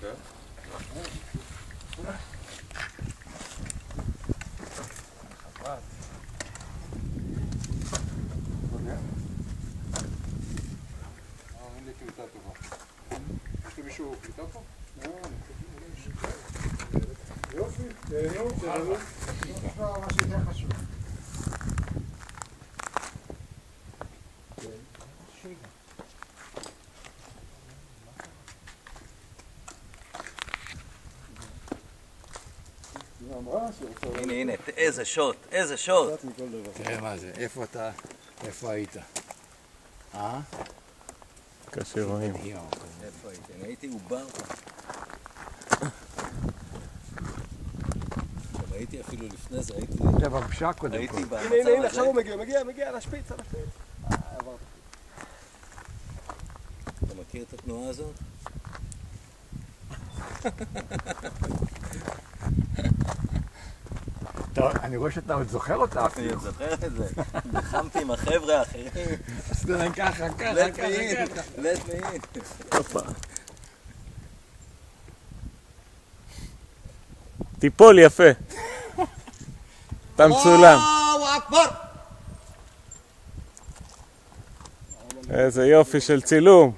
כן. אין לי קליטה טובה. יש למישהו קליטה פה? יופי, תהנו, תהנו. יש לו משהו יותר חשוב. הנה, הנה, איזה שוט, איזה שוט. תראה מה זה, איפה אתה, איפה היית? קשה רואים. איפה הייתי? אני הייתי עובר פה. גם הייתי אפילו לפני זה, הייתי... זה בפשע קודם כל. הייתי במצב הנה, הנה, הזה. עכשיו הוא מגיע, על השפיץ, על השפיץ. אתה מכיר את התנועה הזאת? אני רואה שאתה עוד זוכר אותה אני אפילו. זוכר את זה. לחמתי עם החבר'ה האחרים. עשית להם ככה, ככה, let me ככה. in, let me in. הופה. תיפול יפה. אתה מצולם. איזה יופי של צילום.